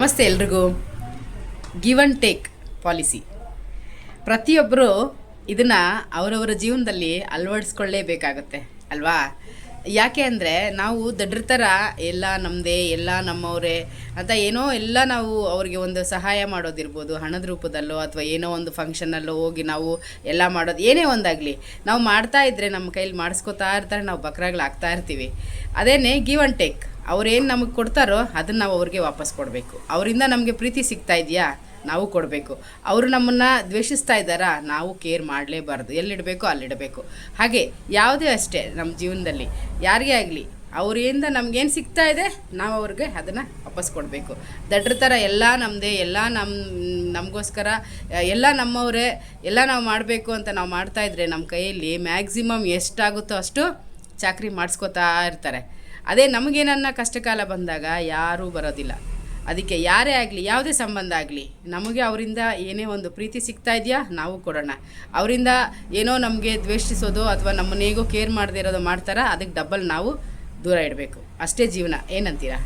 ನಮಸ್ತೆ ಎಲ್ರಿಗೂ. Give and take policy ಪ್ರತಿಯೊಬ್ಬರು ಇದನ್ನು ಅವರವರ ಜೀವನದಲ್ಲಿ ಅಳವಡಿಸ್ಕೊಳ್ಳೇಬೇಕಾಗುತ್ತೆ ಅಲ್ವಾ? ಯಾಕೆ ಅಂದರೆ ನಾವು ದಡ್ರ ಥರ ಎಲ್ಲ ನಮ್ಮದೇ ಎಲ್ಲ ನಮ್ಮವರೇ ಅಂತ ಏನೋ ಎಲ್ಲ ನಾವು ಅವ್ರಿಗೆ ಒಂದು ಸಹಾಯ ಮಾಡೋದಿರ್ಬೋದು, ಹಣದ ರೂಪದಲ್ಲೋ ಅಥವಾ ಏನೋ ಒಂದು ಫಂಕ್ಷನಲ್ಲೋ ಹೋಗಿ ನಾವು ಎಲ್ಲ ಮಾಡೋದು ಏನೇ ಒಂದಾಗಲಿ ನಾವು ಮಾಡ್ತಾ ಇದ್ದರೆ ನಮ್ಮ ಕೈಲಿ ಮಾಡಿಸ್ಕೊತಾ ಇರ್ತಾರೆ, ನಾವು ಬಕ್ರಾಗಳಾಗ್ತಾ ಇರ್ತೀವಿ. ಅದೇನೇ ಗಿವ್ ಆ್ಯಂಡ್ ಟೇಕ್. ಅವ್ರೇನು ನಮಗೆ ಕೊಡ್ತಾರೋ ಅದನ್ನು ನಾವು ಅವ್ರಿಗೆ ವಾಪಸ್ ಕೊಡಬೇಕು. ಅವರಿಂದ ನಮಗೆ ಪ್ರೀತಿ ಸಿಗ್ತಾ ಇದೆಯಾ, ನಾವು ಕೊಡಬೇಕು. ಅವರು ನಮ್ಮನ್ನು ದ್ವೇಷಿಸ್ತಾ ಇದ್ದಾರಾ, ನಾವು ಕೇರ್ ಮಾಡಲೇಬಾರ್ದು. ಎಲ್ಲಿಡಬೇಕು ಅಲ್ಲಿಡಬೇಕು. ಹಾಗೆ ಯಾವುದೇ ಅಷ್ಟೇ ನಮ್ಮ ಜೀವನದಲ್ಲಿ ಯಾರಿಗೇ ಆಗಲಿ ಅವರಿಂದ ನಮಗೇನು ಸಿಗ್ತಾ ಇದೆ ನಾವು ಅವ್ರಿಗೆ ಅದನ್ನು ವಾಪಸ್ ಕೊಡಬೇಕು. ದಡ್ರ ಥರ ಎಲ್ಲ ನಮ್ಮದೇ, ಎಲ್ಲ ನಮಗೋಸ್ಕರ ಎಲ್ಲ ನಮ್ಮವರೇ, ಎಲ್ಲ ನಾವು ಮಾಡಬೇಕು ಅಂತ ನಾವು ಮಾಡ್ತಾಯಿದ್ರೆ ನಮ್ಮ ಕೈಯಲ್ಲಿ ಮ್ಯಾಕ್ಸಿಮಮ್ ಎಷ್ಟಾಗುತ್ತೋ ಅಷ್ಟು ಚಾಕ್ರಿ ಮಾಡಿಸ್ಕೋತಾ ಇರ್ತಾರೆ. ಅದೇ ನಮಗೇನನ್ನ ಕಷ್ಟಕಾಲ ಬಂದಾಗ ಯಾರೂ ಬರೋದಿಲ್ಲ. ಅದಕ್ಕೆ ಯಾರೇ ಆಗಲಿ, ಯಾವುದೇ ಸಂಬಂಧ ಆಗಲಿ, ನಮಗೆ ಅವರಿಂದ ಏನೇ ಒಂದು ಪ್ರೀತಿ ಸಿಗ್ತಾ ಇದೆಯಾ ನಾವು ಕೊಡೋಣ. ಅವರಿಂದ ಏನೋ ನಮಗೆ ದ್ವೇಷಿಸೋದು ಅಥವಾ ನಮ್ಮನ್ನೇಗೋ ಕೇರ್ ಮಾಡದೇ ಇರೋದು ಮಾಡ್ತಾರಾ, ಅದಕ್ಕೆ ಡಬಲ್ ನಾವು ದೂರ ಇಡಬೇಕು. ಅಷ್ಟೇ ಜೀವನ. ಏನಂತೀರಾ?